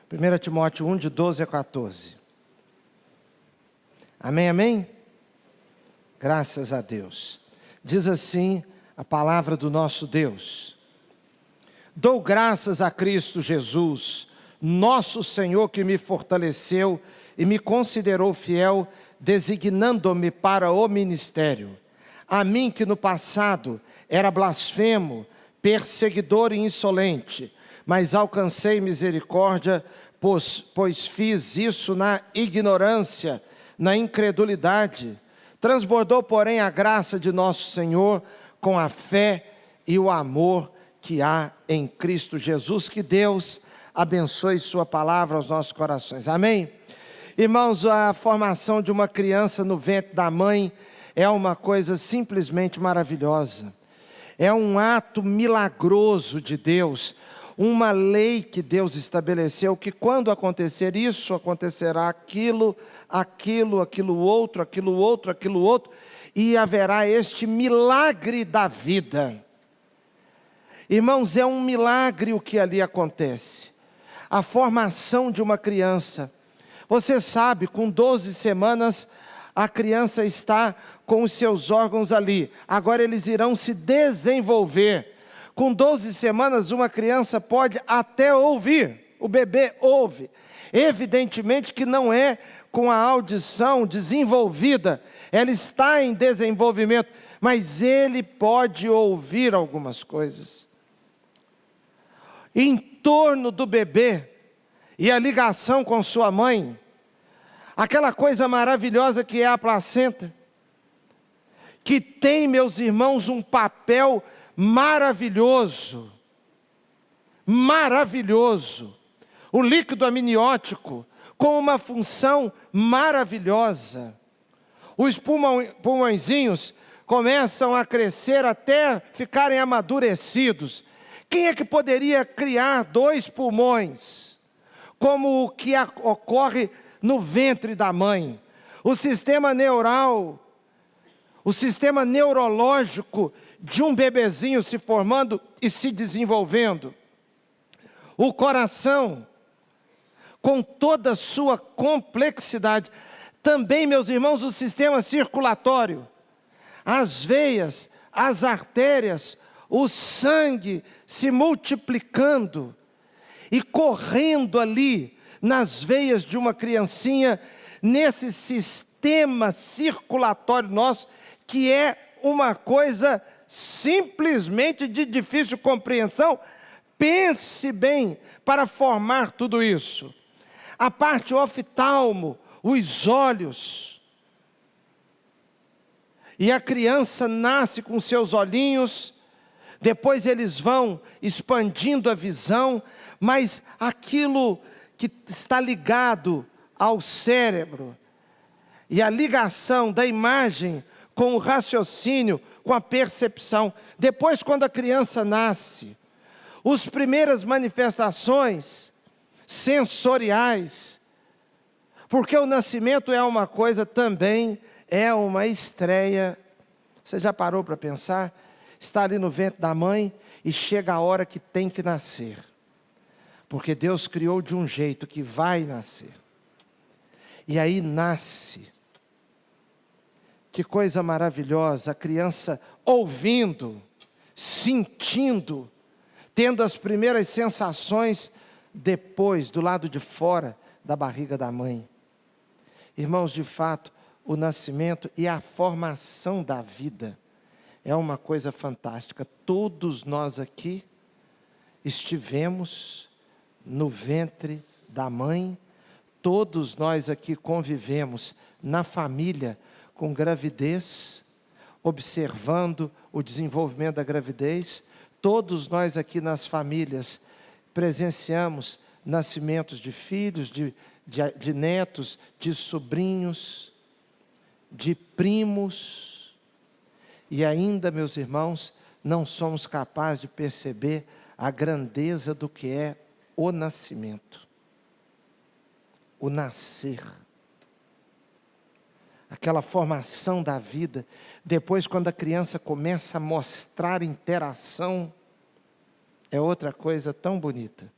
1 Timóteo 1, de 12 a 14. Amém, amém? Graças a Deus. Diz assim a palavra do nosso Deus: dou graças a Cristo Jesus, nosso Senhor, que me fortaleceu e me considerou fiel, designando-me para o ministério. A mim que no passado era blasfemo, perseguidor e insolente, mas alcancei misericórdia, pois fiz isso na ignorância, na incredulidade. Transbordou, porém, a graça de nosso Senhor com a fé e o amor que há em Cristo Jesus. Que Deus abençoe sua palavra aos nossos corações. Amém? Irmãos, a formação de uma criança no ventre da mãe é uma coisa simplesmente maravilhosa. É um ato milagroso de Deus, uma lei que Deus estabeleceu, que quando acontecer isso, acontecerá aquilo outro, e haverá este milagre da vida. Irmãos, é um milagre o que ali acontece. A formação de uma criança. Você sabe, com 12 semanas, a criança está com os seus órgãos ali. Agora eles irão se desenvolver. Com 12 semanas, uma criança pode até ouvir. O bebê ouve. Evidentemente que não é com a audição desenvolvida. Ela está em desenvolvimento. Mas ele pode ouvir algumas coisas. Em torno do bebê e a ligação com sua mãe, aquela coisa maravilhosa que é a placenta, que tem, meus irmãos, um papel maravilhoso, o líquido amniótico, com uma função maravilhosa. Os pulmõezinhos começam a crescer até ficarem amadurecidos. Quem é que poderia criar 2 pulmões, como o que ocorre no ventre da mãe? O sistema neural, o sistema neurológico de um bebezinho se formando e se desenvolvendo. O coração, com toda a sua complexidade. Também, meus irmãos, o sistema circulatório, as veias, as artérias, o sangue se multiplicando e correndo ali nas veias de uma criancinha, nesse sistema circulatório nosso, que é uma coisa simplesmente de difícil compreensão. Pense bem para formar tudo isso. A parte oftalmo, os olhos. E a criança nasce com seus olhinhos, depois eles vão expandindo a visão, mas aquilo que está ligado ao cérebro, e a ligação da imagem com o raciocínio, com a percepção. Depois, quando a criança nasce, as primeiras manifestações sensoriais, porque o nascimento é uma coisa também, é uma estreia. Você já parou para pensar? Está ali no ventre da mãe e chega a hora que tem que nascer. Porque Deus criou de um jeito que vai nascer. E aí nasce. Que coisa maravilhosa, a criança ouvindo, sentindo, tendo as primeiras sensações depois, do lado de fora da barriga da mãe. Irmãos, de fato, o nascimento e a formação da vida é uma coisa fantástica. Todos nós aqui estivemos no ventre da mãe, todos nós aqui convivemos na família com gravidez, observando o desenvolvimento da gravidez. Todos nós aqui nas famílias presenciamos nascimentos de filhos, de netos, de sobrinhos, de primos. E ainda, meus irmãos, não somos capazes de perceber a grandeza do que é o nascimento. O nascer. Aquela formação da vida. Depois, quando a criança começa a mostrar interação, é outra coisa tão bonita.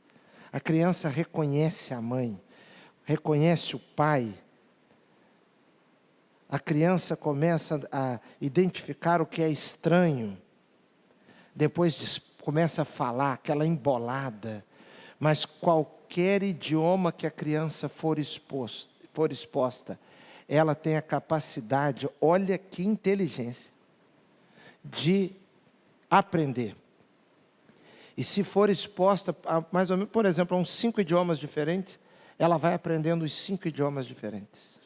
A criança reconhece a mãe, reconhece o pai. A criança começa a identificar o que é estranho. Depois começa a falar, aquela embolada. Mas qualquer idioma que a criança for exposta, ela tem a capacidade, olha que inteligência, de aprender. E se for exposta, a, mais ou menos, por exemplo, a uns 5 idiomas diferentes, ela vai aprendendo os 5 idiomas diferentes.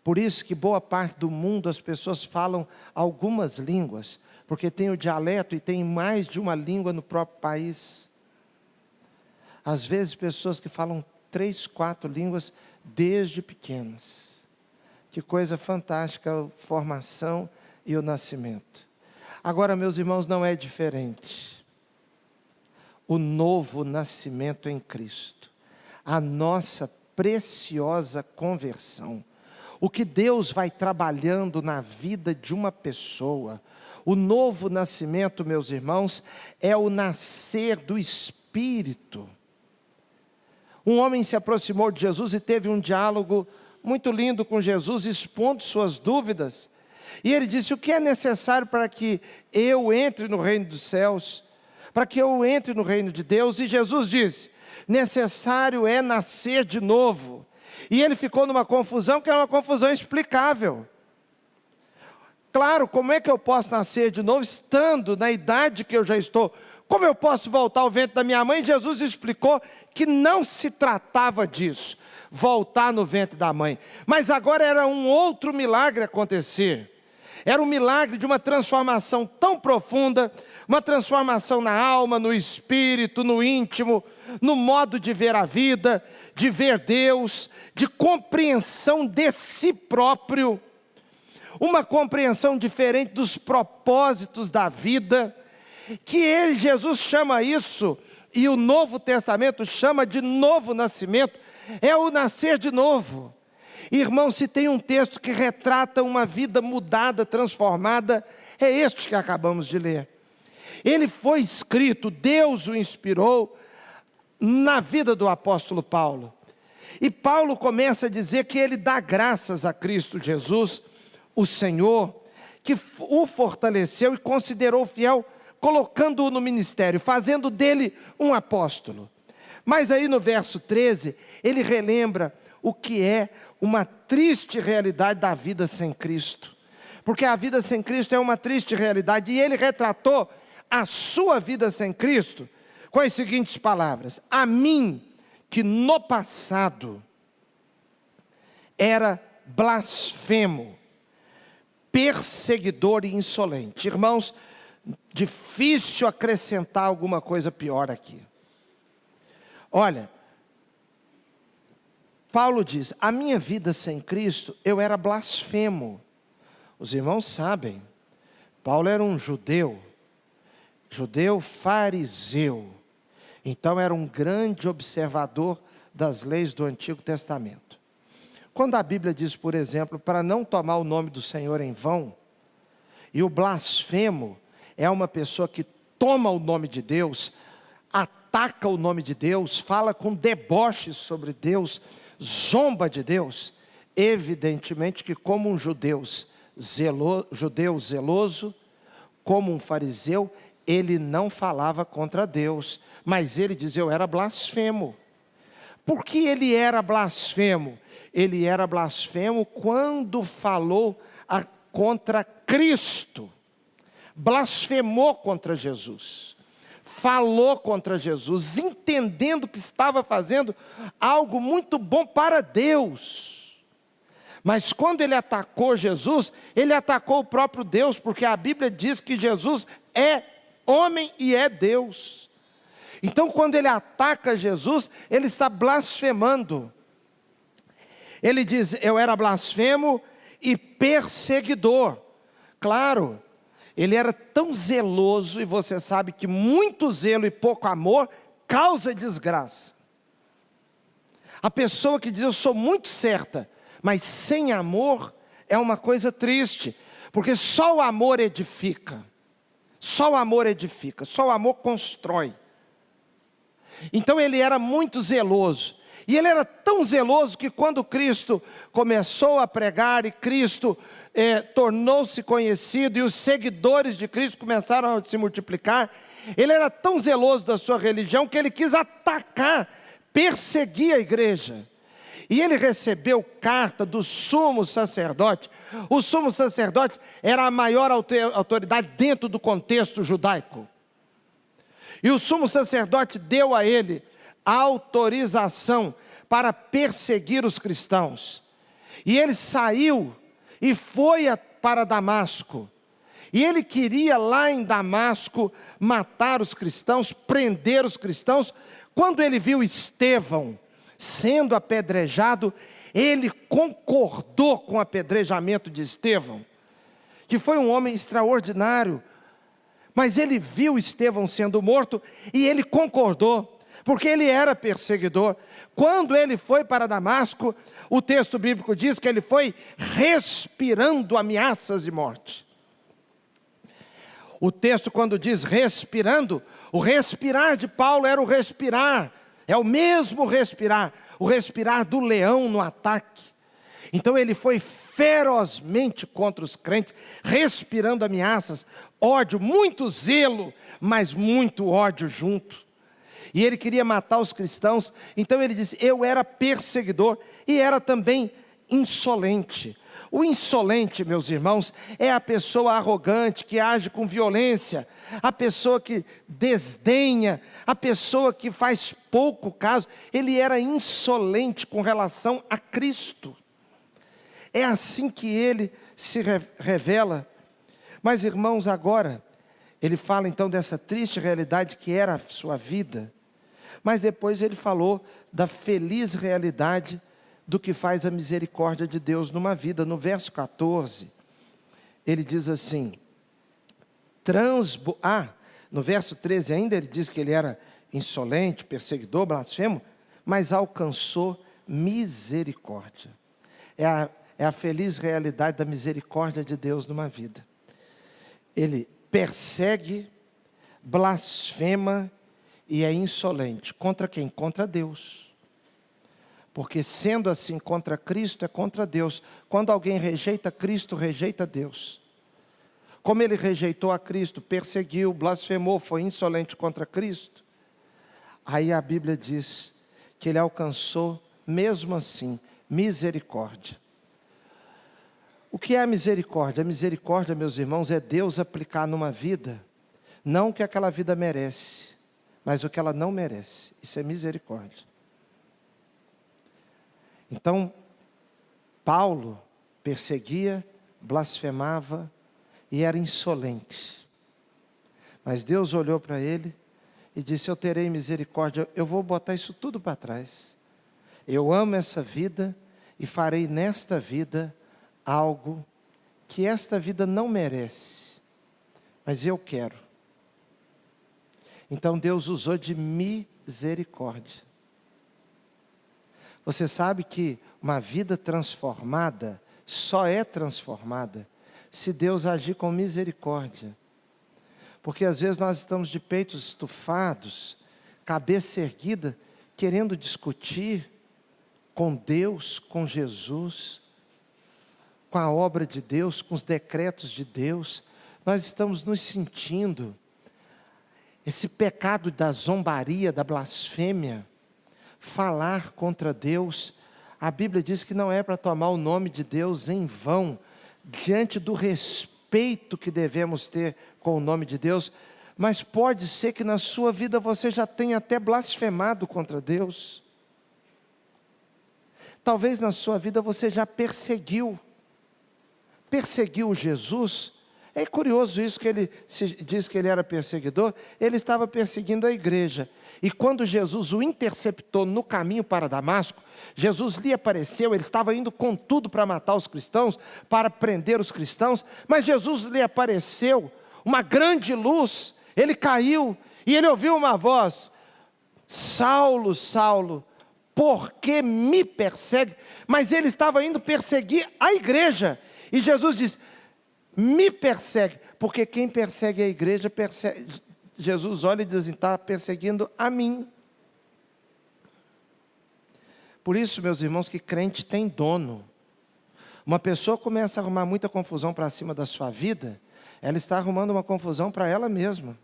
Por isso que boa parte do mundo as pessoas falam algumas línguas, porque tem o dialeto e tem mais de uma língua no próprio país. Às vezes pessoas que falam 3, 4 línguas desde pequenas. Que coisa fantástica a formação e o nascimento. Agora, meus irmãos, não é diferente. O novo nascimento em Cristo, a nossa preciosa conversão, o que Deus vai trabalhando na vida de uma pessoa, o novo nascimento, meus irmãos, é o nascer do Espírito. Um homem se aproximou de Jesus e teve um diálogo muito lindo com Jesus, expondo suas dúvidas. E ele disse: o que é necessário para que eu entre no reino dos céus? Para que eu entre no reino de Deus? E Jesus disse: necessário é nascer de novo. E ele ficou numa confusão que era uma confusão explicável. Claro, como é que eu posso nascer de novo estando na idade que eu já estou? Como eu posso voltar ao ventre da minha mãe? Jesus explicou que não se tratava disso, voltar no ventre da mãe. Mas agora era um outro milagre acontecer. Era um milagre de uma transformação tão profunda, uma transformação na alma, no espírito, no íntimo, no modo de ver a vida, de ver Deus, de compreensão de si próprio, uma compreensão diferente dos propósitos da vida, que Jesus chama isso, e o Novo Testamento chama de novo nascimento, é o nascer de novo. Irmão, se tem um texto que retrata uma vida mudada, transformada, é este que acabamos de ler. Ele foi escrito, Deus o inspirou na vida do apóstolo Paulo. E Paulo começa a dizer que ele dá graças a Cristo Jesus, o Senhor, que o fortaleceu e considerou fiel, colocando-o no ministério, fazendo dele um apóstolo. Mas aí no verso 13, ele relembra o que é uma triste realidade da vida sem Cristo. Porque a vida sem Cristo é uma triste realidade. E ele retratou a sua vida sem Cristo com as seguintes palavras: a mim, que no passado era blasfemo, perseguidor e insolente. Irmãos, difícil acrescentar alguma coisa pior aqui. Olha, Paulo diz: a minha vida sem Cristo, eu era blasfemo. Os irmãos sabem, Paulo era um judeu fariseu. Então era um grande observador das leis do Antigo Testamento. Quando a Bíblia diz, por exemplo, para não tomar o nome do Senhor em vão, e o blasfemo é uma pessoa que toma o nome de Deus, ataca o nome de Deus, fala com deboche sobre Deus, zomba de Deus, evidentemente que como um judeu zeloso, como um fariseu, ele não falava contra Deus, mas ele dizia: eu era blasfemo. Por que ele era blasfemo? Ele era blasfemo quando falou contra Cristo, blasfemou contra Jesus, falou contra Jesus, entendendo que estava fazendo algo muito bom para Deus. Mas quando ele atacou Jesus, ele atacou o próprio Deus, porque a Bíblia diz que Jesus é homem e é Deus. Então quando ele ataca Jesus, ele está blasfemando. Ele diz: eu era blasfemo e perseguidor. Claro, ele era tão zeloso, e você sabe que muito zelo e pouco amor causa desgraça. A pessoa que diz: eu sou muito certa, mas sem amor é uma coisa triste, porque só o amor edifica, só o amor edifica, só o amor constrói. Então ele era muito zeloso. E ele era tão zeloso que quando Cristo começou a pregar e Cristo tornou-se conhecido e os seguidores de Cristo começaram a se multiplicar, ele era tão zeloso da sua religião que ele quis atacar, perseguir a igreja. E ele recebeu carta do sumo sacerdote. O sumo sacerdote era a maior autoridade dentro do contexto judaico. E o sumo sacerdote deu a ele a autorização para perseguir os cristãos. E ele saiu e foi para Damasco. E ele queria lá em Damasco matar os cristãos, prender os cristãos. Quando ele viu Estevão sendo apedrejado, ele concordou com o apedrejamento de Estevão, que foi um homem extraordinário. Mas ele viu Estevão sendo morto e ele concordou, porque ele era perseguidor. Quando ele foi para Damasco, o texto bíblico diz que ele foi respirando ameaças de morte. O texto, quando diz respirando, o respirar de Paulo era o respirar, é o mesmo respirar, o respirar do leão no ataque. Então ele foi ferozmente contra os crentes, respirando ameaças, ódio, muito zelo, mas muito ódio junto. E ele queria matar os cristãos, então ele disse, eu era perseguidor e era também insolente. O insolente, meus irmãos, é a pessoa arrogante, que age com violência, a pessoa que desdenha, a pessoa que faz pouco caso. Ele era insolente com relação a Cristo. É assim que ele se revela. Mas, irmãos, agora, ele fala então dessa triste realidade que era a sua vida. Mas depois ele falou da feliz realidade do que faz a misericórdia de Deus numa vida. No verso 14, ele diz assim, no verso 13 ainda ele diz que ele era insolente, perseguidor, blasfemo, mas alcançou misericórdia. É a feliz realidade da misericórdia de Deus numa vida. Ele persegue, blasfema e é insolente. Contra quem? Contra Deus. Porque sendo assim contra Cristo, é contra Deus. Quando alguém rejeita Cristo, rejeita Deus. Como ele rejeitou a Cristo, perseguiu, blasfemou, foi insolente contra Cristo, aí a Bíblia diz que ele alcançou, mesmo assim, misericórdia. O que é a misericórdia? A misericórdia, meus irmãos, é Deus aplicar numa vida, não o que aquela vida merece, mas o que ela não merece. Isso é misericórdia. Então, Paulo perseguia, blasfemava e era insolente. Mas Deus olhou para ele e disse, eu terei misericórdia, eu vou botar isso tudo para trás. Eu amo essa vida e farei nesta vida algo que esta vida não merece, mas eu quero. Então Deus usou de misericórdia. Você sabe que uma vida transformada só é transformada se Deus agir com misericórdia. Porque às vezes nós estamos de peitos estufados, cabeça erguida, querendo discutir com Deus, com Jesus, com a obra de Deus, com os decretos de Deus. Nós estamos nos sentindo esse pecado da zombaria, da blasfêmia, falar contra Deus. A Bíblia diz que não é para tomar o nome de Deus em vão, diante do respeito que devemos ter com o nome de Deus, mas pode ser que na sua vida você já tenha até blasfemado contra Deus. Talvez na sua vida você já perseguiu Jesus. É curioso isso que ele diz que ele era perseguidor, ele estava perseguindo a igreja. E quando Jesus o interceptou no caminho para Damasco, Jesus lhe apareceu, ele estava indo com tudo para matar os cristãos, para prender os cristãos, mas Jesus lhe apareceu, uma grande luz, ele caiu e ele ouviu uma voz, Saulo, Saulo, por que me persegue? Mas ele estava indo perseguir a igreja, e Jesus disse, me persegue, porque quem persegue a igreja, Jesus olha e diz, está perseguindo a mim. Por isso, meus irmãos, que crente tem dono. Uma pessoa começa a arrumar muita confusão para cima da sua vida, ela está arrumando uma confusão para ela mesma.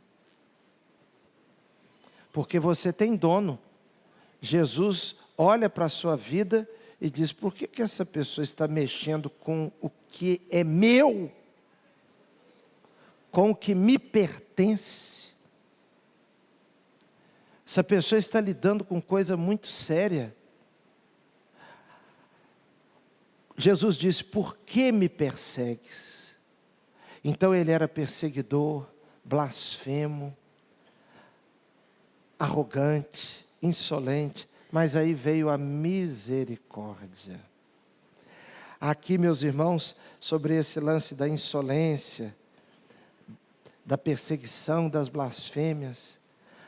Porque você tem dono. Jesus olha para a sua vida e diz: por que essa pessoa está mexendo com o que é meu? Com o que me pertence? Essa pessoa está lidando com coisa muito séria. Jesus disse: por que me persegues? Então ele era perseguidor, blasfemo, arrogante, insolente, mas aí veio a misericórdia. Aqui, meus irmãos, sobre esse lance da insolência, da perseguição, das blasfêmias,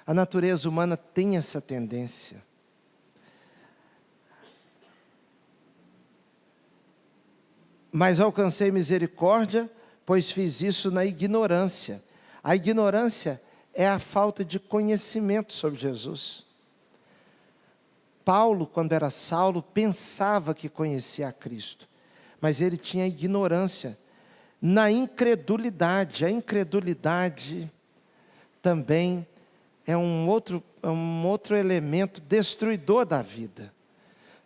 a natureza humana tem essa tendência. Mas alcancei misericórdia, pois fiz isso na ignorância. A ignorância é a falta de conhecimento sobre Jesus. Paulo, quando era Saulo, pensava que conhecia a Cristo, mas ele tinha ignorância, na incredulidade. A incredulidade também é um outro elemento destruidor da vida.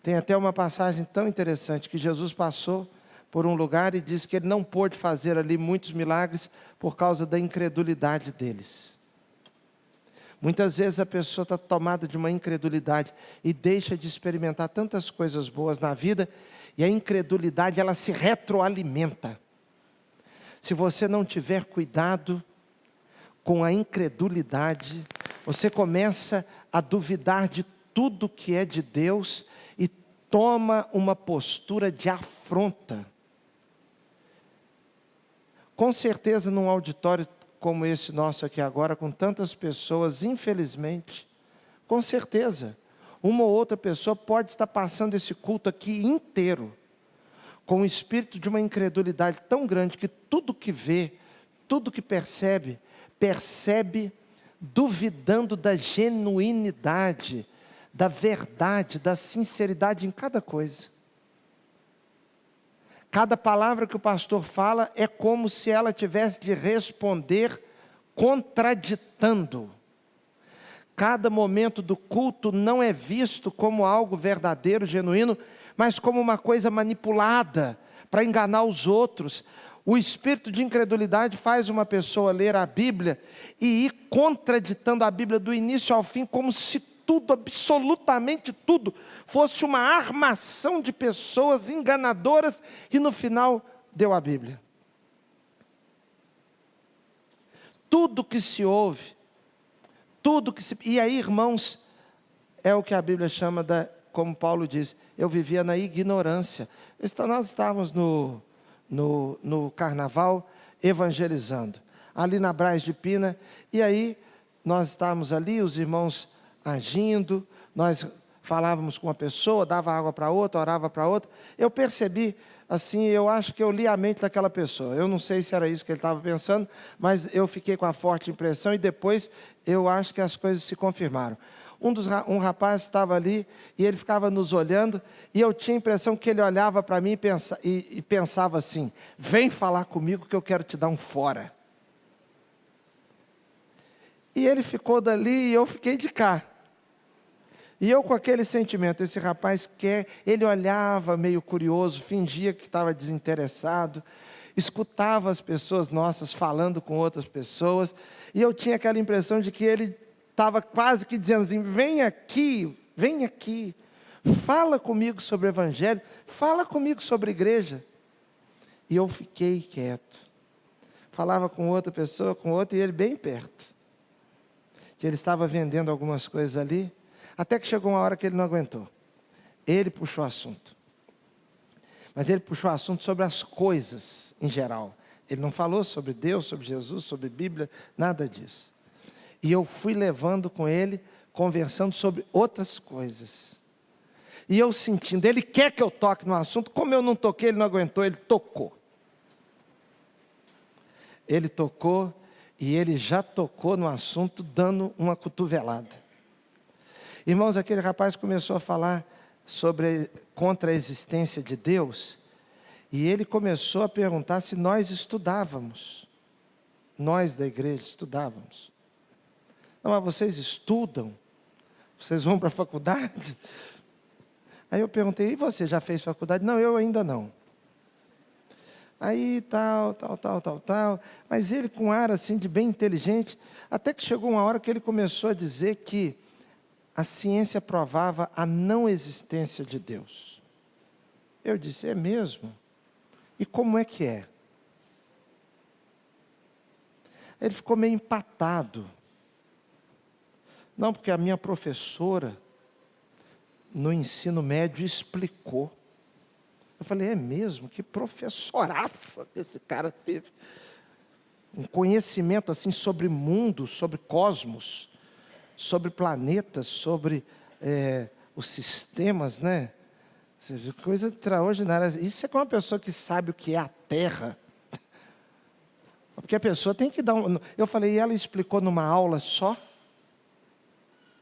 Tem até uma passagem tão interessante que Jesus passou por um lugar e disse que ele não pôde fazer ali muitos milagres por causa da incredulidade deles. Muitas vezes a pessoa está tomada de uma incredulidade e deixa de experimentar tantas coisas boas na vida, e a incredulidade, ela se retroalimenta. Se você não tiver cuidado com a incredulidade, você começa a duvidar de tudo que é de Deus e toma uma postura de afronta. Com certeza, num auditório como esse nosso aqui agora, com tantas pessoas, infelizmente, com certeza, uma ou outra pessoa pode estar passando esse culto aqui inteiro, com o espírito de uma incredulidade tão grande, que tudo que vê, tudo que percebe, duvidando da genuinidade, da verdade, da sinceridade em cada coisa. Cada palavra que o pastor fala é como se ela tivesse de responder contraditando. Cada momento do culto não é visto como algo verdadeiro, genuíno, mas como uma coisa manipulada para enganar os outros. O espírito de incredulidade faz uma pessoa ler a Bíblia e ir contraditando a Bíblia do início ao fim, como se tudo, absolutamente tudo, fosse uma armação de pessoas enganadoras, e no final deu a Bíblia. Tudo que se ouve, e aí, irmãos, é o que a Bíblia chama como Paulo diz, eu vivia na ignorância. Nós estávamos no carnaval evangelizando, ali na Braz de Pina, e aí nós estávamos ali, os irmãos agindo, nós falávamos com uma pessoa, dava água para outra, orava para outra. Eu percebi, assim, eu acho que eu li a mente daquela pessoa. Eu não sei se era isso que ele estava pensando, mas eu fiquei com a forte impressão, e depois eu acho que as coisas se confirmaram. Um rapaz estava ali, e ele ficava nos olhando, e eu tinha a impressão que ele olhava para mim e pensava assim: vem falar comigo que eu quero te dar um fora. E ele ficou dali e eu fiquei de cá. E eu com aquele sentimento, esse rapaz ele olhava meio curioso, fingia que estava desinteressado, escutava as pessoas nossas falando com outras pessoas, e eu tinha aquela impressão de que ele estava quase que dizendo assim: vem aqui, fala comigo sobre o Evangelho, fala comigo sobre a igreja. E eu fiquei quieto, falava com outra pessoa, com outra, e ele bem perto, que ele estava vendendo algumas coisas ali, até que chegou uma hora que ele não aguentou. Ele puxou o assunto. Mas ele puxou o assunto sobre as coisas em geral. Ele não falou sobre Deus, sobre Jesus, sobre Bíblia, nada disso. E eu fui levando com ele, conversando sobre outras coisas. E eu sentindo, ele quer que eu toque no assunto, como eu não toquei, ele não aguentou, ele tocou. Ele tocou, e ele já tocou no assunto, dando uma cotovelada. Irmãos, aquele rapaz começou a falar contra a existência de Deus, e ele começou a perguntar se nós estudávamos. Nós da igreja estudávamos. Não, mas vocês estudam? Vocês vão para a faculdade? Aí eu perguntei, e você já fez faculdade? Não, eu ainda não. Aí tal. Mas ele com ar assim de bem inteligente, até que chegou uma hora que ele começou a dizer que a ciência provava a não existência de Deus. Eu disse, é mesmo? E como é que é? Ele ficou meio empatado. Não, porque a minha professora, no ensino médio, explicou. Eu falei, é mesmo? Que professoraça esse cara teve. Um conhecimento assim sobre mundo, sobre cosmos, sobre planetas, sobre os sistemas, né? Coisa extraordinária. Isso é com uma pessoa que sabe o que é a Terra. Porque a pessoa tem que dar Eu falei, e ela explicou numa aula só?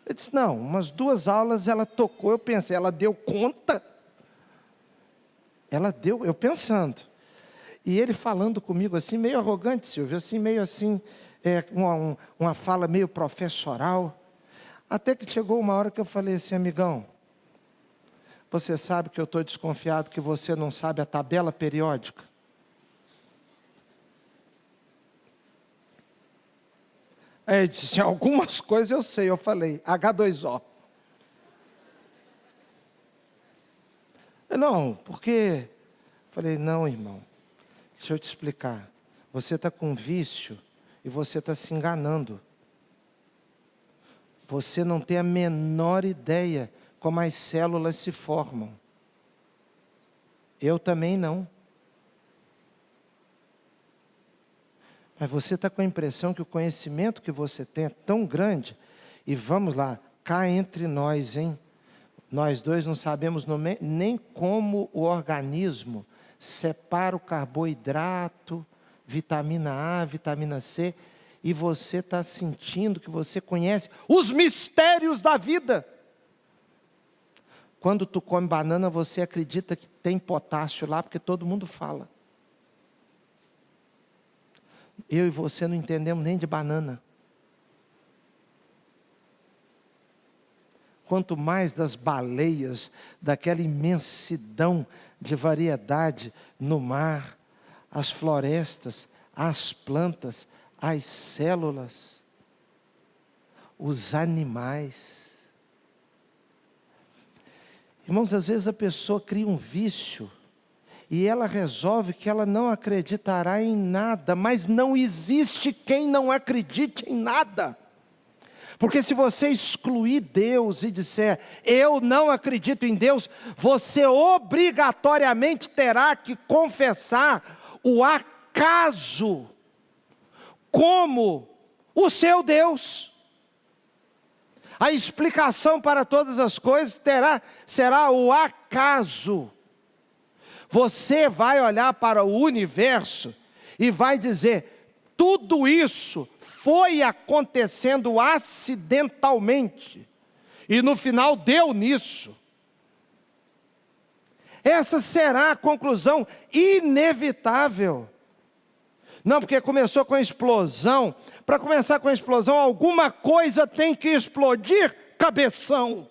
Eu disse, não, umas 2 aulas ela tocou. Eu pensei, ela deu conta? Ela deu, eu pensando. E ele falando comigo assim, meio arrogante, Silvio, assim, meio assim, uma fala meio professoral. Até que chegou uma hora que eu falei assim, amigão, você sabe que eu estou desconfiado que você não sabe a tabela periódica? Aí ele disse, algumas coisas eu sei. Eu falei, H2O. Não, porque... Falei, não, irmão, deixa eu te explicar. Você está com vício e você está se enganando. Você não tem a menor ideia como as células se formam. Eu também não. Mas você está com a impressão que o conhecimento que você tem é tão grande. E vamos lá, cá entre nós, hein? Nós dois não sabemos nem como o organismo separa o carboidrato, vitamina A, vitamina C. E você está sentindo que você conhece os mistérios da vida. Quando tu come banana, você acredita que tem potássio lá, porque todo mundo fala. Eu e você não entendemos nem de banana. Quanto mais das baleias, daquela imensidão de variedade no mar, as florestas, as plantas, as células, os animais. Irmãos, às vezes a pessoa cria um vício e ela resolve que ela não acreditará em nada, mas não existe quem não acredite em nada. Porque se você excluir Deus e disser, eu não acredito em Deus, você obrigatoriamente terá que confessar o acaso como o seu Deus. A explicação para todas as coisas será o acaso. Você vai olhar para o universo e vai dizer, tudo isso foi acontecendo acidentalmente. E no final deu nisso. Essa será a conclusão inevitável. Não, porque começou com a explosão. Para começar com a explosão, alguma coisa tem que explodir, cabeção.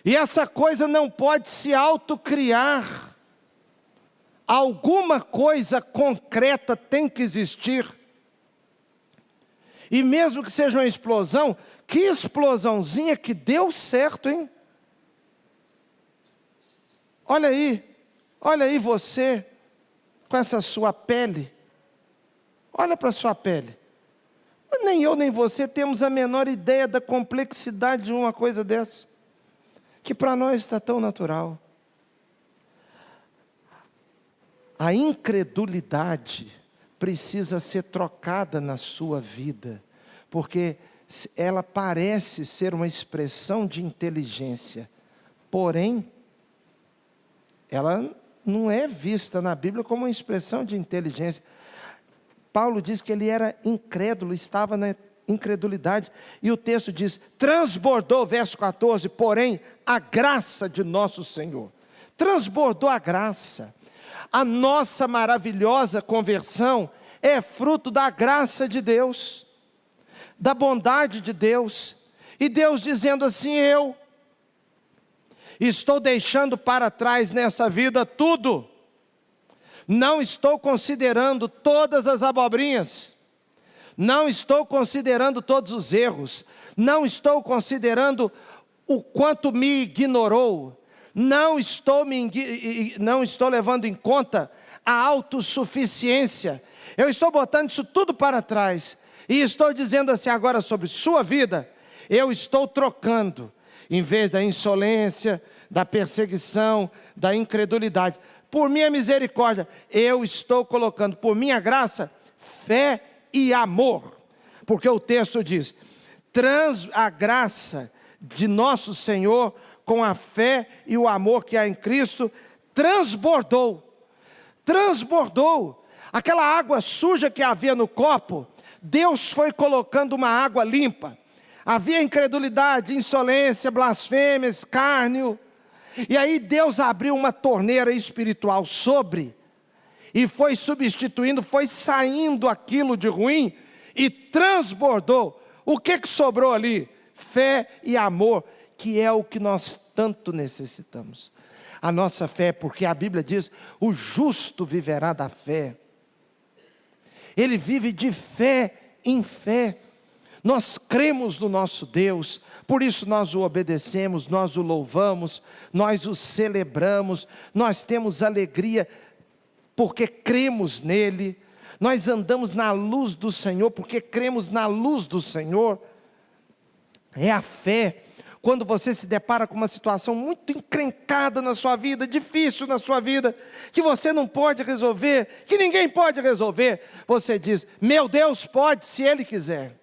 E essa coisa não pode se autocriar. Alguma coisa concreta tem que existir. E mesmo que seja uma explosão, que explosãozinha que deu certo, hein? Olha aí você, com essa sua pele. Olha para a sua pele. Nem eu nem você temos a menor ideia da complexidade de uma coisa dessa, que para nós está tão natural. A incredulidade precisa ser trocada na sua vida, porque ela parece ser uma expressão de inteligência, porém, ela não é vista na Bíblia como uma expressão de inteligência. Paulo diz que ele era incrédulo, estava incredulidade. E o texto diz, transbordou, verso 14, porém, a graça de nosso Senhor. Transbordou a graça. A nossa maravilhosa conversão é fruto da graça de Deus, da bondade de Deus. E Deus dizendo assim, eu estou deixando para trás nessa vida tudo. Não estou considerando todas as abobrinhas. Não estou considerando todos os erros. Não estou considerando o quanto me ignorou. Não estou levando em conta a autossuficiência. Eu estou botando isso tudo para trás. E estou dizendo assim agora sobre sua vida. Eu estou trocando, em vez da insolência, da perseguição, da incredulidade, por minha misericórdia, eu estou colocando por minha graça, fé e amor. Porque o texto diz, a graça de nosso Senhor, com a fé e o amor que há em Cristo, transbordou. Aquela água suja que havia no copo, Deus foi colocando uma água limpa. Havia incredulidade, insolência, blasfêmia, escárnio. E aí Deus abriu uma torneira espiritual e foi substituindo, foi saindo aquilo de ruim e transbordou. O que sobrou ali? Fé e amor, que é o que nós tanto necessitamos. A nossa fé, porque a Bíblia diz, o justo viverá da fé. Ele vive de fé em fé. Nós cremos no nosso Deus, por isso nós o obedecemos, nós o louvamos, nós o celebramos, nós temos alegria porque cremos nele, nós andamos na luz do Senhor porque cremos na luz do Senhor. É a fé. Quando você se depara com uma situação muito encrencada na sua vida, difícil na sua vida, que você não pode resolver, que ninguém pode resolver, você diz, meu Deus pode se Ele quiser.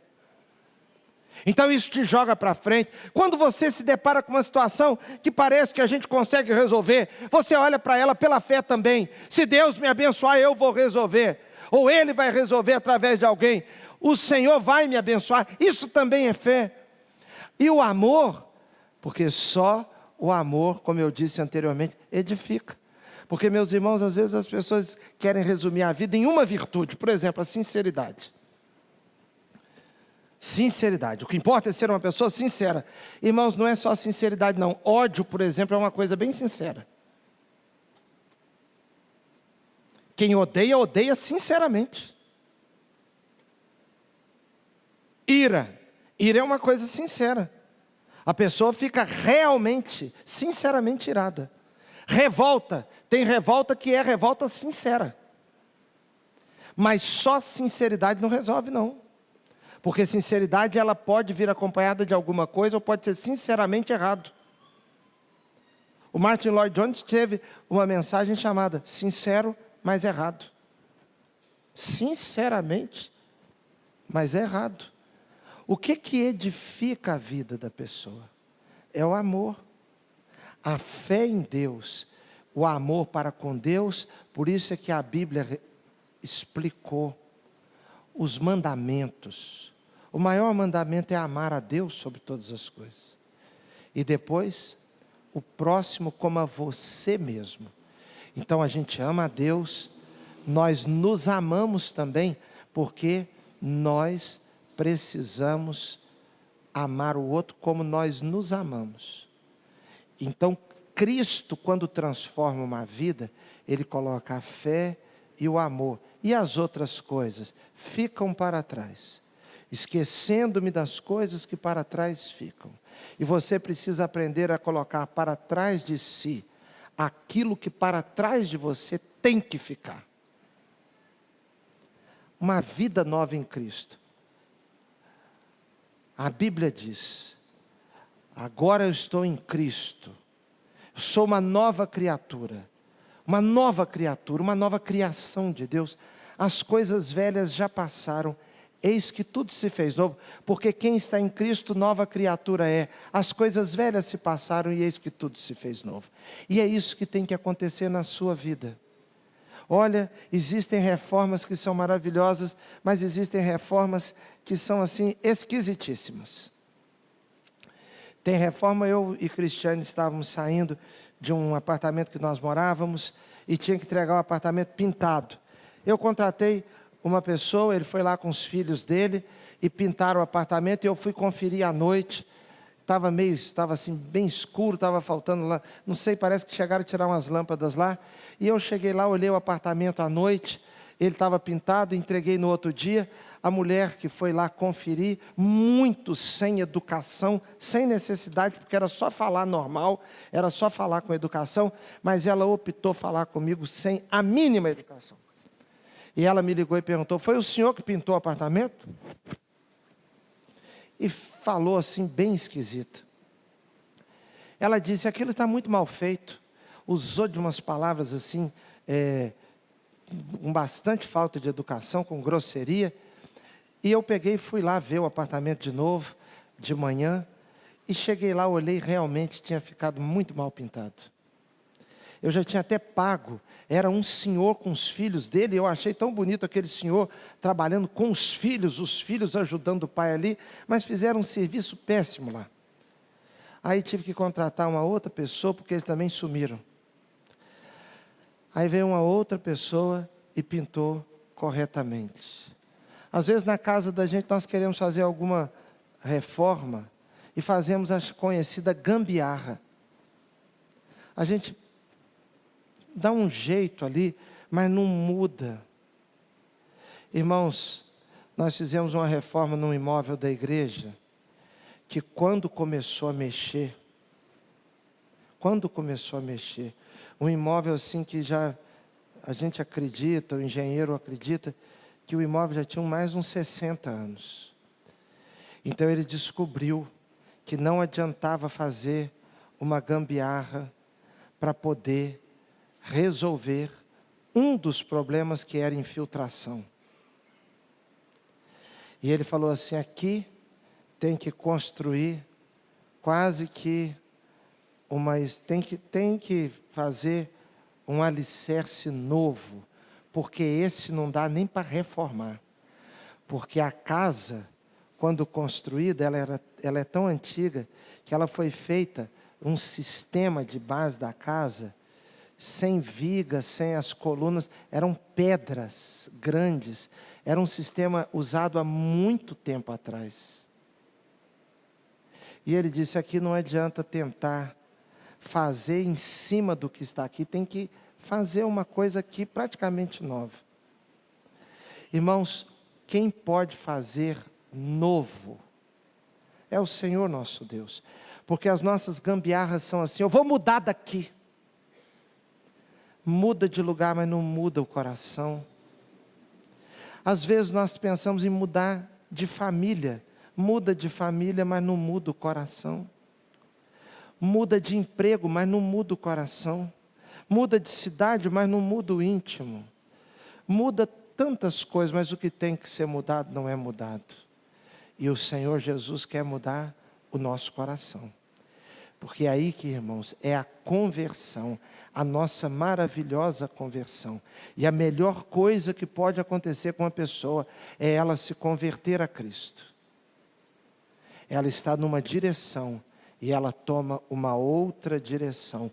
Então isso te joga para frente. Quando você se depara com uma situação que parece que a gente consegue resolver, você olha para ela pela fé também. Se Deus me abençoar, eu vou resolver. Ou Ele vai resolver através de alguém. O Senhor vai me abençoar. Isso também é fé. E o amor, porque só o amor, como eu disse anteriormente, edifica. Porque, meus irmãos, às vezes as pessoas querem resumir a vida em uma virtude. Por exemplo, a sinceridade. Sinceridade, o que importa é ser uma pessoa sincera. Irmãos, não é só sinceridade não. Ódio, por exemplo, é uma coisa bem sincera. Quem odeia, odeia sinceramente. Ira é uma coisa sincera. A pessoa fica realmente, sinceramente irada. Revolta, tem revolta que é revolta sincera. Mas só sinceridade não resolve não. Porque sinceridade ela pode vir acompanhada de alguma coisa ou pode ser sinceramente errado. O Martin Lloyd Jones teve uma mensagem chamada sincero, mas errado. Sinceramente, mas errado. O que edifica a vida da pessoa? É o amor. A fé em Deus, o amor para com Deus, por isso é que a Bíblia explicou os mandamentos. O maior mandamento é amar a Deus sobre todas as coisas. E depois, o próximo como a você mesmo. Então a gente ama a Deus, nós nos amamos também, porque nós precisamos amar o outro como nós nos amamos. Então Cristo, quando transforma uma vida, Ele coloca a fé e o amor. E as outras coisas ficam para trás. Esquecendo-me das coisas que para trás ficam. E você precisa aprender a colocar para trás de si aquilo que para trás de você tem que ficar. Uma vida nova em Cristo. A Bíblia diz, agora eu estou em Cristo. Eu sou uma nova criatura. Uma nova criatura, uma nova criação de Deus. As coisas velhas já passaram. Eis que tudo se fez novo, porque quem está em Cristo, nova criatura é. As coisas velhas se passaram e eis que tudo se fez novo. E é isso que tem que acontecer na sua vida. Olha, existem reformas que são maravilhosas, mas existem reformas que são assim esquisitíssimas. Tem reforma, eu e Cristiane estávamos saindo de um apartamento que nós morávamos e tinha que entregar o apartamento pintado. Eu contratei uma pessoa, ele foi lá com os filhos dele e pintaram o apartamento, e eu fui conferir à noite. Estava assim bem escuro, estava faltando lá, não sei, parece que chegaram a tirar umas lâmpadas lá. E eu cheguei lá, olhei o apartamento à noite, ele estava pintado, entreguei no outro dia. A mulher que foi lá conferir, muito sem educação, sem necessidade, porque era só falar normal, era só falar com educação, mas ela optou falar comigo sem a mínima educação. E ela me ligou e perguntou: foi o senhor que pintou o apartamento? E falou assim, bem esquisito. Ela disse: aquilo está muito mal feito. Usou de umas palavras assim, com bastante falta de educação, com grosseria. E eu peguei e fui lá ver o apartamento de novo, de manhã. E cheguei lá, olhei, realmente tinha ficado muito mal pintado. Eu já tinha até pago. Era um senhor com os filhos dele. Eu achei tão bonito aquele senhor trabalhando com os filhos ajudando o pai ali. Mas fizeram um serviço péssimo lá. Aí tive que contratar uma outra pessoa, porque eles também sumiram. Aí veio uma outra pessoa e pintou corretamente. Às vezes na casa da gente nós queremos fazer alguma reforma e fazemos a conhecida gambiarra. A gente dá um jeito ali, mas não muda. Irmãos, nós fizemos uma reforma num imóvel da igreja, que quando começou a mexer, um imóvel assim que já a gente acredita, o engenheiro acredita, que o imóvel já tinha mais uns 60 anos. Então ele descobriu que não adiantava fazer uma gambiarra para poder resolver um dos problemas, que era infiltração. E ele falou assim: aqui tem que construir quase que tem que fazer um alicerce novo, porque esse não dá nem para reformar. Porque a casa, quando construída, ela é tão antiga que ela foi feita um sistema de base da casa, sem vigas, sem as colunas, eram pedras grandes. Era um sistema usado há muito tempo atrás. E ele disse: aqui não adianta tentar fazer em cima do que está aqui, tem que fazer uma coisa aqui praticamente nova. Irmãos, quem pode fazer novo é o Senhor nosso Deus. Porque as nossas gambiarras são assim: eu vou mudar daqui. Muda de lugar, mas não muda o coração. Às vezes nós pensamos em mudar de família. Muda de família, mas não muda o coração. Muda de emprego, mas não muda o coração. Muda de cidade, mas não muda o íntimo. Muda tantas coisas, mas o que tem que ser mudado não é mudado. E o Senhor Jesus quer mudar o nosso coração. Porque é aí que, irmãos, é a conversão, a nossa maravilhosa conversão. E a melhor coisa que pode acontecer com uma pessoa é ela se converter a Cristo. Ela está numa direção e ela toma uma outra direção,